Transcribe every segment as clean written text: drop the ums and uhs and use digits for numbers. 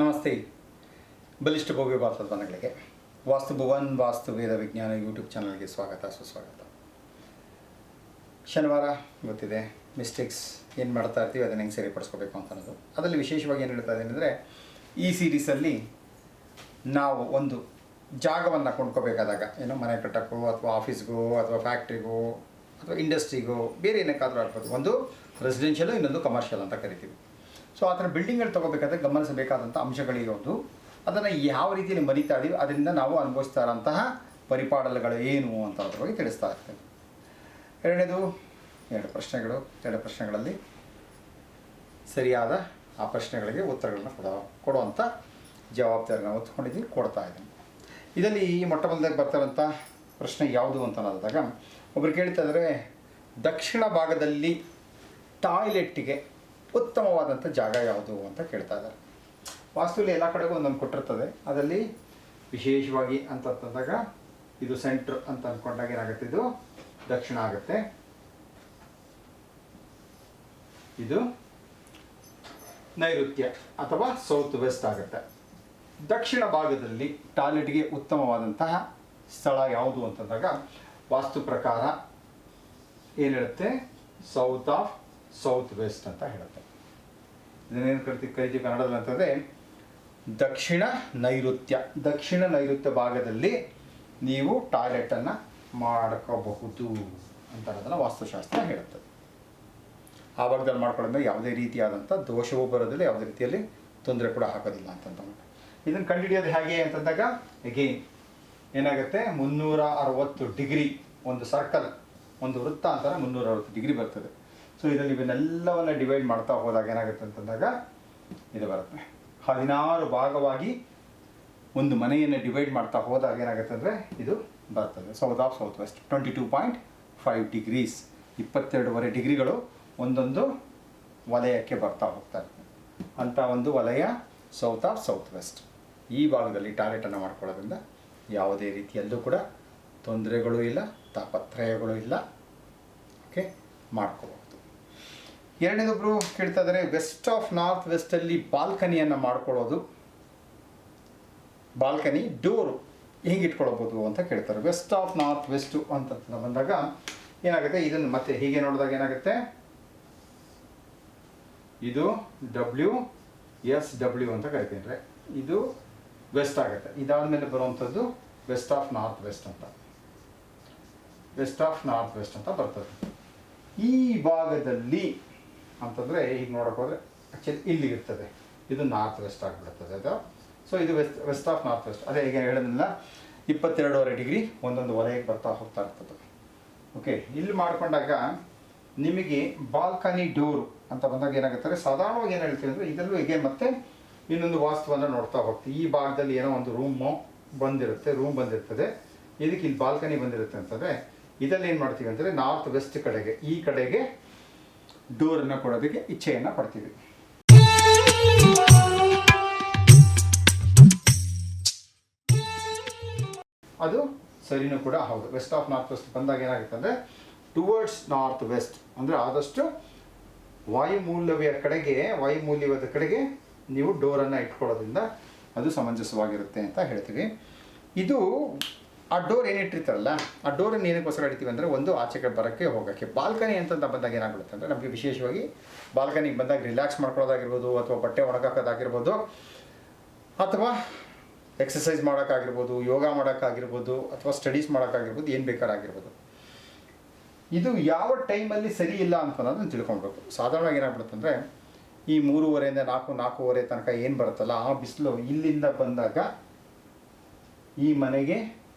ನಮಸ್ತೆ. ಬಲಿಷ್ಠ ಭವ್ಯ ಭಾರತದ ಮನೆಗಳಿಗೆ ವಾಸ್ತು ಭುವನ್ ವಾಸ್ತು ವೇದ ವಿಜ್ಞಾನ ಯೂಟ್ಯೂಬ್ ಚಾನಲ್ಗೆ ಸ್ವಾಗತ ಸುಸ್ವಾಗತ. ಶನಿವಾರ ಗೊತ್ತಿದೆ, ಮಿಸ್ಟೇಕ್ಸ್ ಏನು ಮಾಡ್ತಾ ಇರ್ತೀವಿ ಅದನ್ನು ಹೆಂಗೆ ಸರಿಪಡಿಸ್ಕೋಬೇಕು ಅಂತ ಅನ್ನೋದು. ಅದರಲ್ಲಿ ವಿಶೇಷವಾಗಿ ಏನು ಹೇಳ್ತಾ ಇದ್ದೀನಿ ಅಂದರೆ, ಈ ಸೀರೀಸಲ್ಲಿ ನಾವು ಒಂದು ಜಾಗವನ್ನು ಕೊಂಡ್ಕೋಬೇಕಾದಾಗ, ಏನೋ ಮನೆ ಕಟ್ಟೋಕ್ಕೋ ಅಥವಾ ಆಫೀಸ್ಗೋ ಅಥವಾ ಫ್ಯಾಕ್ಟ್ರಿಗೋ ಅಥವಾ ಇಂಡಸ್ಟ್ರಿಗೋ ಬೇರೆ ಏನಕ್ಕಾದರೂ ಆಗ್ಬೋದು, ಒಂದು ರೆಸಿಡೆನ್ಷಿಯಲು ಇನ್ನೊಂದು ಕಮರ್ಷಿಯಲ್ ಅಂತ ಕರಿತೀವಿ. ಸೊ ಆ ಥರ ಬಿಲ್ಡಿಂಗ್ಗಳು ತೊಗೋಬೇಕಾದ್ರೆ ಗಮನಿಸಬೇಕಾದಂಥ ಅಂಶಗಳಿರೋದು, ಅದನ್ನು ಯಾವ ರೀತಿಯಲ್ಲಿ ಮರಿತಾ ಇದೀವಿ, ಅದರಿಂದ ನಾವು ಅನುಭವಿಸ್ತಾ ಇರೋಂತಹ ಪರಿಪಾಡಲುಗಳು ಏನು ಅಂತ ಅದ್ರ ಬಗ್ಗೆ ತಿಳಿಸ್ತಾ ಇರ್ತೇವೆ. ಎರಡು ಪ್ರಶ್ನೆಗಳಲ್ಲಿ ಸರಿಯಾದ ಆ ಪ್ರಶ್ನೆಗಳಿಗೆ ಉತ್ತರಗಳನ್ನು ಕೊಡುವಂಥ ಜವಾಬ್ದಾರಿನ ಹೊತ್ಕೊಂಡಿದ್ದೀವಿ, ಕೊಡ್ತಾ ಇದ್ದೀನಿ. ಇದರಲ್ಲಿ ಮೊಟ್ಟ ಮೊದಲಾಗಿ ಬರ್ತಾರಂಥ ಪ್ರಶ್ನೆ ಯಾವುದು ಅಂತ ಅನ್ನೋದಾಗ, ಒಬ್ಬರು ಕೇಳ್ತಾ ಇದ್ದಾರೆ, ದಕ್ಷಿಣ ಭಾಗದಲ್ಲಿ ಟಾಯ್ಲೆಟ್ಗೆ ಉತ್ತಮವಾದಂಥ ಜಾಗ ಯಾವುದು ಅಂತ ಕೇಳ್ತಾ ಇದ್ದಾರೆ. ವಾಸ್ತುವಿನಲ್ಲಿ ಎಲ್ಲ ಕಡೆಗೂ ಒಂದೊಂದು ಕೊಟ್ಟಿರ್ತದೆ. ಅದರಲ್ಲಿ ವಿಶೇಷವಾಗಿ ಅಂತಂದಾಗ ಇದು ಸೆಂಟ್ರ್ ಅಂತ ಅಂದ್ಕೊಂಡಾಗ ಏನಾಗುತ್ತೆ, ಇದು ದಕ್ಷಿಣ ಆಗುತ್ತೆ, ಇದು ನೈಋತ್ಯ ಅಥವಾ ಸೌತ್ ವೆಸ್ಟ್ ಆಗುತ್ತೆ. ದಕ್ಷಿಣ ಭಾಗದಲ್ಲಿ ಟಾಯ್ಲೆಟ್ಗೆ ಉತ್ತಮವಾದಂತಹ ಸ್ಥಳ ಯಾವುದು ಅಂತಂದಾಗ ವಾಸ್ತು ಪ್ರಕಾರ ಏನು ಹೇಳುತ್ತೆ, ಸೌತ್ ವೆಸ್ಟ್ ಅಂತ ಹೇಳುತ್ತೆ. ಇದನ್ನೇನು ಕರಿತೀವಿ ಕನ್ನಡದಲ್ಲಿ ಅಂತಂದರೆ ದಕ್ಷಿಣ ನೈಋತ್ಯ ಭಾಗದಲ್ಲಿ ನೀವು ಟಾಯ್ಲೆಟನ್ನು ಮಾಡ್ಕೋಬಹುದು ಅಂತ ಅನ್ನೋದನ್ನು ವಾಸ್ತುಶಾಸ್ತ್ರ ಹೇಳುತ್ತದೆ. ಆ ಭಾಗದಲ್ಲಿ ಮಾಡ್ಕೊಳ್ಳೋದ್ರೆ ಯಾವುದೇ ರೀತಿಯಾದಂಥ ದೋಷವೂ ಬರೋದಿಲ್ಲ, ಯಾವುದೇ ರೀತಿಯಲ್ಲಿ ತೊಂದರೆ ಕೂಡ ಆಗೋದಿಲ್ಲ ಅಂತಂದ್ಬಿಟ್ಟು. ಇದನ್ನು ಕಂಡುಹಿಡಿಯೋದು ಹೇಗೆ ಅಂತಂದಾಗ, ಎಗೇನ್ ಏನಾಗುತ್ತೆ, 360 ಡಿಗ್ರಿ ಒಂದು ಸರ್ಕಲ್, ಒಂದು ವೃತ್ತ ಅಂತಾರೆ, 360 ಡಿಗ್ರಿ ಬರ್ತದೆ. ಸೊ ಇದರಲ್ಲಿ ಇವನ್ನೆಲ್ಲವನ್ನು ಡಿವೈಡ್ ಮಾಡ್ತಾ ಹೋದಾಗ ಏನಾಗುತ್ತೆ ಅಂತಂದಾಗ ಇದು ಬರುತ್ತೆ. 16 ಭಾಗವಾಗಿ ಒಂದು ಮನೆಯನ್ನು ಡಿವೈಡ್ ಮಾಡ್ತಾ ಹೋದಾಗ ಏನಾಗುತ್ತೆ ಅಂದರೆ ಇದು ಬರ್ತದೆ ಸೌತ್ ವೆಸ್ಟ್ 22.5 ಡಿಗ್ರೀಸ್, 22.5 ಡಿಗ್ರಿಗಳು ಒಂದೊಂದು ವಲಯಕ್ಕೆ ಬರ್ತಾ ಹೋಗ್ತಾ ಇರ್ತದೆ. ಅಂಥ ಒಂದು ವಲಯ ಸೌತ್ ವೆಸ್ಟ್. ಈ ಭಾಗದಲ್ಲಿ ಟಾಯ್ಲೆಟನ್ನು ಮಾಡ್ಕೊಳ್ಳೋದ್ರಿಂದ ಯಾವುದೇ ರೀತಿಯಲ್ಲೂ ಕೂಡ ತೊಂದರೆಗಳು ಇಲ್ಲ, ತಾಪತ್ರಯಗಳು ಇಲ್ಲ. ಓಕೆ, ಮಾಡ್ಕೋಬಹುದು. ಎರಡನೇದೊಬ್ಬರು ಕೇಳ್ತಾ ಇದ್ದಾರೆ, ವೆಸ್ಟ್ ಆಫ್ ನಾರ್ತ್ ವೆಸ್ಟಲ್ಲಿ ಬಾಲ್ಕನಿಯನ್ನು ಮಾಡ್ಕೊಳ್ಳೋದು, ಬಾಲ್ಕನಿ ಡೋರು ಹೇಗೆ ಇಟ್ಕೊಳ್ಬೋದು ಅಂತ ಕೇಳ್ತಾರೆ. ವೆಸ್ಟ್ ಆಫ್ ನಾರ್ತ್ ವೆಸ್ಟು ಅಂತ ಬಂದಾಗ ಏನಾಗುತ್ತೆ, ಇದನ್ನು ಮತ್ತೆ ಹೀಗೆ ನೋಡಿದಾಗ ಏನಾಗುತ್ತೆ, ಇದು WSW ಅಂತ ಕರಿತೀನಿ, ಇದು ವೆಸ್ಟ್ ಆಗುತ್ತೆ. ಇದಾದಮೇಲೆ ಬರುವಂಥದ್ದು ವೆಸ್ಟ್ ಆಫ್ ನಾರ್ತ್ ವೆಸ್ಟ್ ಅಂತ ಬರ್ತದೆ. ಈ ಭಾಗದಲ್ಲಿ ಅಂತಂದರೆ ಈಗ ನೋಡೋಕೆ ಹೋದರೆ ಆ್ಯಕ್ಚುಲಿ ಇಲ್ಲಿ ಇರ್ತದೆ, ಇದು ನಾರ್ತ್ ವೆಸ್ಟ್ ಆಗಿಬಿಡ್ತದೆ ಅದು. ಸೊ ಇದು ವೆಸ್ಟ್ ಆಫ್ ನಾರ್ತ್ ವೆಸ್ಟ್. ಅದೇ ಈಗ ಹೇಳೋದಿಲ್ಲ, 22.5 ಡಿಗ್ರಿ ಒಂದೊಂದು ವಲಯಕ್ಕೆ ಬರ್ತಾ ಹೋಗ್ತಾ ಇರ್ತದೆ. ಓಕೆ, ಇಲ್ಲಿ ಮಾಡ್ಕೊಂಡಾಗ ನಿಮಗೆ ಬಾಲ್ಕನಿ ಡೋರು ಅಂತ ಬಂದಾಗ ಏನಾಗುತ್ತೆ, ಸಾಧಾರಣವಾಗಿ ಏನು ಹೇಳ್ತೀವಿ ಅಂದರೆ, ಇದರಲ್ಲೂ ಹೀಗೆ ಮತ್ತೆ ಇನ್ನೊಂದು ವಾಸ್ತುವನ್ನು ನೋಡ್ತಾ ಹೋಗ್ತೀವಿ. ಈ ಭಾಗದಲ್ಲಿ ಏನೋ ಒಂದು ರೂಮ್ ಬಂದಿರ್ತದೆ, ಇದಕ್ಕೆ ಇಲ್ಲಿ ಬಾಲ್ಕನಿ ಬಂದಿರುತ್ತೆ ಅಂತಂದರೆ, ಇದರಲ್ಲಿ ಏನು ಮಾಡ್ತೀವಿ ಅಂದರೆ ನಾರ್ತ್ ವೆಸ್ಟ್ ಕಡೆಗೆ, ಈ ಕಡೆಗೆ ಡೋರನ್ನು ಕೊಡೋದಕ್ಕೆ ಇಚ್ಛೆಯನ್ನು ಪಡ್ತೀವಿ. ಅದು ಸರಿನೂ ಕೂಡ ಹೌದು. ವೆಸ್ಟ್ ಆಫ್ ನಾರ್ತ್ ವೆಸ್ಟ್ ಬಂದಾಗ ಏನಾಗುತ್ತೆ ಅಂದರೆ ಟುವರ್ಡ್ಸ್ ನಾರ್ತ್ ವೆಸ್ಟ್ ಅಂದರೆ ಆದಷ್ಟು ವಾಯುಮೂಲ್ಯವಾದ ಕಡೆಗೆ ನೀವು ಡೋರನ್ನು ಇಟ್ಕೊಳ್ಳೋದ್ರಿಂದ ಅದು ಸಮಂಜಸವಾಗಿರುತ್ತೆ ಅಂತ ಹೇಳ್ತೀವಿ. ಇದು ಆ ಡೋರ್ ಏನಿಟ್ಟಿರ್ತಾರಲ್ಲ, ಆ ಡೋರನ್ನು ಏನಕ್ಕೋಸ್ಕರ ಇಡ್ತೀವಿ ಅಂದರೆ, ಒಂದು ಆಚೆ ಕಡೆ ಬರೋಕ್ಕೆ ಹೋಗೋಕ್ಕೆ. ಬಾಲ್ಕನಿ ಅಂತ ಬಂದಾಗ ಏನಾಗ್ಬಿಡುತ್ತೆ ಅಂದರೆ, ನಮಗೆ ವಿಶೇಷವಾಗಿ ಬಾಲ್ಕನಿಗೆ ಬಂದಾಗ ರಿಲ್ಯಾಕ್ಸ್ ಮಾಡ್ಕೊಳ್ಳೋದಾಗಿರ್ಬೋದು, ಅಥವಾ ಬಟ್ಟೆ ಒಣಗಾಕೋದಾಗಿರ್ಬೋದು, ಅಥವಾ ಎಕ್ಸಸೈಸ್ ಮಾಡೋಕ್ಕಾಗಿರ್ಬೋದು, ಯೋಗ ಮಾಡೋಕ್ಕಾಗಿರ್ಬೋದು, ಅಥವಾ ಸ್ಟಡೀಸ್ ಮಾಡೋಕ್ಕಾಗಿರ್ಬೋದು, ಏನು ಬೇಕಾರಾಗಿರ್ಬೋದು. ಇದು ಯಾವ ಟೈಮಲ್ಲಿ ಸರಿ ಇಲ್ಲ ಅಂತ ಅನ್ನೋದನ್ನು ತಿಳ್ಕೊಳ್ಬೇಕು. ಸಾಧಾರಣವಾಗಿ ಏನಾಗ್ಬಿಡುತ್ತೆ ಅಂದರೆ, ಈ 3:30 4:30 ತನಕ ಏನು ಬರುತ್ತಲ್ಲ, ಆ ಬಿಸಿಲು ಇಲ್ಲಿಂದ ಬಂದಾಗ ಈ ಮನೆಗೆ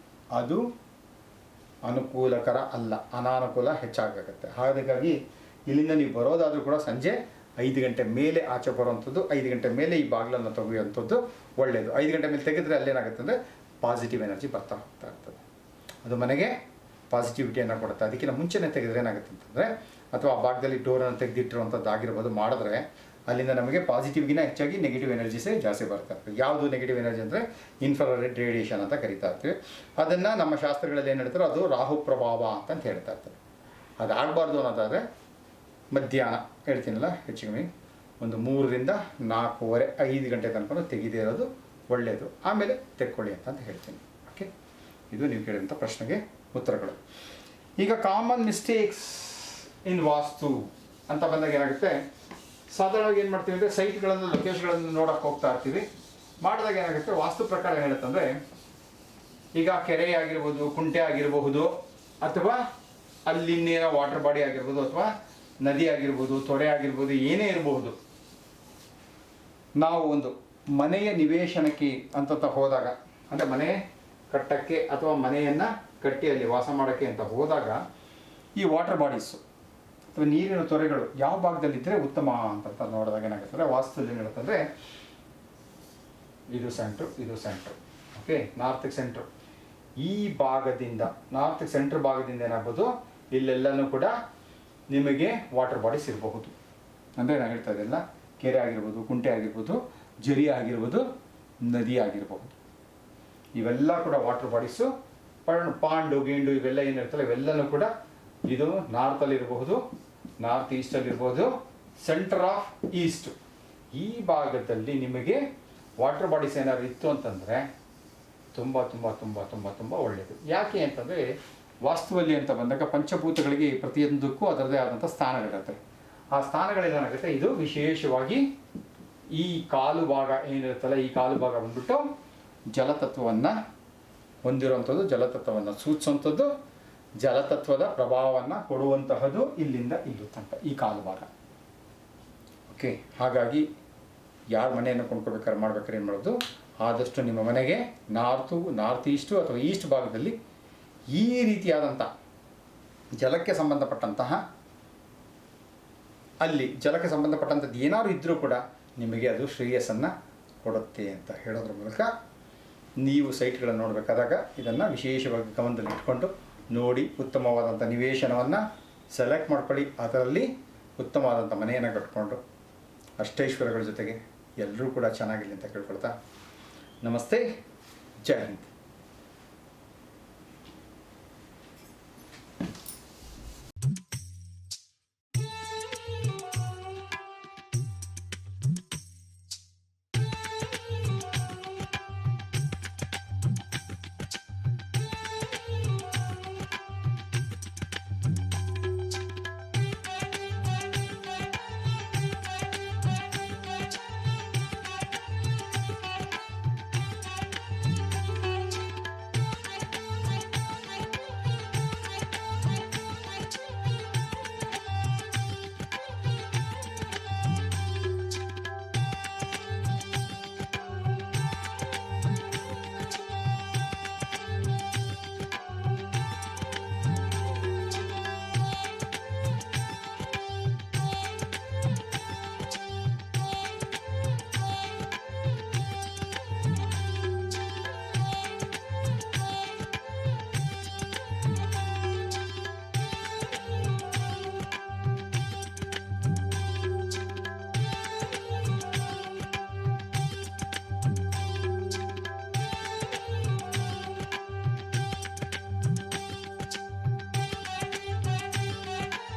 ಅದು ಅನುಕೂಲಕರ ಅಲ್ಲ, ಅನಾನುಕೂಲ ಹೆಚ್ಚಾಗುತ್ತೆ. ಹಾಗಾಗಿ ಇಲ್ಲಿಂದ ನೀವು ಬರೋದಾದರೂ ಕೂಡ ಸಂಜೆ 5 ಗಂಟೆ ಮೇಲೆ ಆಚೆ ಬರುವಂಥದ್ದು, 5 ಗಂಟೆ ಮೇಲೆ ಈ ಬಾಗಿಲನ್ನು ತೆಗೆಯುವಂಥದ್ದು ಒಳ್ಳೆಯದು. 5 ಗಂಟೆ ಮೇಲೆ ತೆಗೆದ್ರೆ ಅಲ್ಲೇನಾಗುತ್ತೆ ಅಂದರೆ ಪಾಸಿಟಿವ್ ಎನರ್ಜಿ ಬರ್ತಾ ಹೋಗ್ತಾ ಇರ್ತದೆ, ಅದು ಮನೆಗೆ ಪಾಸಿಟಿವಿಟಿಯನ್ನು ಕೊಡುತ್ತೆ. ಅದಕ್ಕಿಂತ ಮುಂಚೆನೇ ತೆಗೆದ್ರೆ ಏನಾಗುತ್ತೆ ಅಂತಂದರೆ, ಅಥವಾ ಆ ಭಾಗದಲ್ಲಿ ಡೋರನ್ನು ತೆಗೆದಿಟ್ಟಿರುವಂಥದ್ದು ಆಗಿರ್ಬೋದು ಮಾಡಿದ್ರೆ, ಅಲ್ಲಿಂದ ನಮಗೆ ಪಾಸಿಟಿವ್ಗಿನ ಹೆಚ್ಚಾಗಿ ನೆಗೆಟಿವ್ ಎನರ್ಜಿಸೇ ಜಾಸ್ತಿ ಬರ್ತಾ ಇರ್ತದೆ. ಯಾವುದು ನೆಗೆಟಿವ್ ಎನರ್ಜಿ ಅಂದರೆ ಇನ್ಫ್ರಾರೆಡ್ ರೇಡಿಯೇಷನ್ ಅಂತ ಕರಿತಾ ಇರ್ತೀವಿ. ಅದನ್ನು ನಮ್ಮ ಶಾಸ್ತ್ರಗಳಲ್ಲಿ ಏನು ಹೇಳ್ತಾರೋ ಅದು ರಾಹು ಪ್ರಭಾವ ಅಂತ ಹೇಳ್ತಾ ಇರ್ತಾರೆ. ಅದಾಗಬಾರ್ದು ಅನ್ನೋದಾದರೆ ಮಧ್ಯಾಹ್ನ ಹೇಳ್ತೀನಲ್ಲ, ಹೆಚ್ಚು ಕಮ್ಮಿ ಒಂದು 3-4:30-5 ಗಂಟೆ ತನಕ ತೆಗೆದೇ ಇರೋದು ಒಳ್ಳೆಯದು. ಆಮೇಲೆ ತೆಕ್ಕೊಳ್ಳಿ ಅಂತ ಹೇಳ್ತೀನಿ. ಓಕೆ, ಇದು ನೀವು ಕೇಳಿದಂಥ ಪ್ರಶ್ನೆಗೆ ಉತ್ತರಗಳು. ಈಗ ಕಾಮನ್ ಮಿಸ್ಟೇಕ್ಸ್ ಇನ್ ವಾಸ್ತು ಅಂತ ಬಂದಾಗ ಏನಾಗುತ್ತೆ, ಸಾಧಾರಣವಾಗಿ ಏನು ಮಾಡ್ತೀವಿ ಅಂದರೆ ಸೈಟ್ಗಳನ್ನು ಲೊಕೇಶನ್ಗಳನ್ನು ನೋಡೋಕ್ಕೆ ಹೋಗ್ತಾ ಇರ್ತೀವಿ. ಮಾಡಿದಾಗ ಏನಾಗುತ್ತೆ, ವಾಸ್ತು ಪ್ರಕಾರ ಏನು ಹೇಳುತ್ತಂದರೆ, ಈಗ ಕೆರೆ ಆಗಿರ್ಬೋದು, ಕುಂಟೆ ಆಗಿರಬಹುದು, ಅಥವಾ ಅಲ್ಲಿನ್ನೇನೋ ವಾಟರ್ ಬಾಡಿ ಆಗಿರ್ಬೋದು, ಅಥವಾ ನದಿ ಆಗಿರ್ಬೋದು, ತೊರೆ ಆಗಿರ್ಬೋದು, ಏನೇ ಇರಬಹುದು. ನಾವು ಒಂದು ಮನೆಯ ನಿವೇಶನಕ್ಕೆ ಅಂತ ಹೋದಾಗ, ಅಂದರೆ ಮನೆ ಕಟ್ಟಕ್ಕೆ ಅಥವಾ ಮನೆಯನ್ನು ಕಟ್ಟಿ ಅಲ್ಲಿ ವಾಸ ಮಾಡೋಕ್ಕೆ ಅಂತ ಹೋದಾಗ ಈ ವಾಟರ್ ಬಾಡೀಸು ಅಥವಾ ನೀರಿನ ತೊರೆಗಳು ಯಾವ ಭಾಗದಲ್ಲಿದ್ದರೆ ಉತ್ತಮ ಅಂತ ನೋಡಿದಾಗ ಏನಾಗುತ್ತೆ, ವಾಸ್ತುದಲ್ಲಿ ಏನು ಹೇಳುತ್ತಂದರೆ, ಇದು ಸೆಂಟ್ರು, ಓಕೆ, ನಾರ್ತ್ ಸೆಂಟ್ರು. ಈ ಭಾಗದಿಂದ ನಾರ್ತ್ ಸೆಂಟ್ರ್ ಭಾಗದಿಂದ ಏನಾಗ್ಬೋದು, ಇಲ್ಲೆಲ್ಲನೂ ಕೂಡ ನಿಮಗೆ ವಾಟರ್ ಬಾಡೀಸ್ ಇರಬಹುದು. ಅಂದರೆ ನಾನು ಹೇಳ್ತಾ ಇದೆಲ್ಲ ಕೆರೆ ಆಗಿರ್ಬೋದು, ಕುಂಟೆ ಆಗಿರ್ಬೋದು, ಜರಿ ಆಗಿರ್ಬೋದು, ನದಿ ಆಗಿರಬಹುದು. ಇವೆಲ್ಲ ಕೂಡ ವಾಟರ್ ಬಾಡೀಸು. ಪಾಂಡು ಗೀಂಡು ಇವೆಲ್ಲ ಏನಿರ್ತಲ್ಲ, ಇವೆಲ್ಲನೂ ಕೂಡ ಇದು ನಾರ್ತಲ್ಲಿರಬಹುದು, ನಾರ್ತ್ ಈಸ್ಟಲ್ಲಿರ್ಬೋದು, ಸೆಂಟರ್ ಆಫ್ ಈಸ್ಟ್. ಈ ಭಾಗದಲ್ಲಿ ನಿಮಗೆ ವಾಟರ್ ಬಾಡೀಸ್ ಏನಾದ್ರು ಇತ್ತು ಅಂತಂದರೆ ತುಂಬ ತುಂಬ ತುಂಬ ತುಂಬ ತುಂಬ ಒಳ್ಳೆಯದು. ಯಾಕೆ ಅಂತಂದರೆ, ವಾಸ್ತುವಲ್ಲಿ ಅಂತ ಬಂದಾಗ ಪಂಚಭೂತಗಳಿಗೆ ಪ್ರತಿಯೊಂದಕ್ಕೂ ಅದರದೇ ಆದಂಥ ಸ್ಥಾನಗಳಿರುತ್ತೆ. ಆ ಸ್ಥಾನಗಳೇನಾಗುತ್ತೆ, ಇದು ವಿಶೇಷವಾಗಿ ಈ ಕಾಲು ಭಾಗ ಏನಿರುತ್ತಲ್ಲ, ಈ ಕಾಲು ಭಾಗ ಬಂದ್ಬಿಟ್ಟು ಜಲತತ್ವವನ್ನು ಹೊಂದಿರುವಂಥದ್ದು, ಜಲತತ್ವವನ್ನು ಸೂಚಿಸುವಂಥದ್ದು, ಜಲತತ್ವದ ಪ್ರಭಾವವನ್ನು ಕೊಡುವಂತಹದ್ದು ಇಲ್ಲಿಂದ ಇಲ್ಲಿ ತನಕ ಈ ಕಾಲು ಭಾಗ. ಓಕೆ, ಹಾಗಾಗಿ ಯಾರು ಮನೆಯನ್ನು ಮಾಡ್ಬೇಕಾದ್ರೆ ಏನು ಮಾಡೋದು, ಆದಷ್ಟು ನಿಮ್ಮ ಮನೆಗೆ ನಾರ್ತ್ ಈಸ್ಟು ಅಥವಾ ಈಸ್ಟ್ ಭಾಗದಲ್ಲಿ ಈ ರೀತಿಯಾದಂಥ ಜಲಕ್ಕೆ ಸಂಬಂಧಪಟ್ಟಂತಹ ಏನಾದ್ರು ಇದ್ದರೂ ಕೂಡ ನಿಮಗೆ ಅದು ಶ್ರೇಯಸ್ಸನ್ನು ಕೊಡುತ್ತೆ ಅಂತ ಹೇಳೋದ್ರ ಮೂಲಕ ನೀವು ಸೈಟ್ಗಳನ್ನು ನೋಡಬೇಕಾದಾಗ ಇದನ್ನು ವಿಶೇಷವಾಗಿ ಗಮನದಲ್ಲಿ ಇಟ್ಕೊಂಡು ನೋಡಿ ಉತ್ತಮವಾದಂಥ ನಿವೇಶನವನ್ನು ಸೆಲೆಕ್ಟ್ ಮಾಡ್ಕೊಳ್ಳಿ. ಅದರಲ್ಲಿ ಉತ್ತಮವಾದಂಥ ಮನೆಯನ್ನು ಕಟ್ಕೊಂಡು ಅಷ್ಟೈಶ್ವರ್ಯಗಳ ಜೊತೆಗೆ ಎಲ್ಲರೂ ಕೂಡ ಚೆನ್ನಾಗಿರಲಿ ಅಂತ ಕೇಳ್ಕೊಳ್ತಾ, ನಮಸ್ತೆ, ಜೈ ಹಿಂದ್.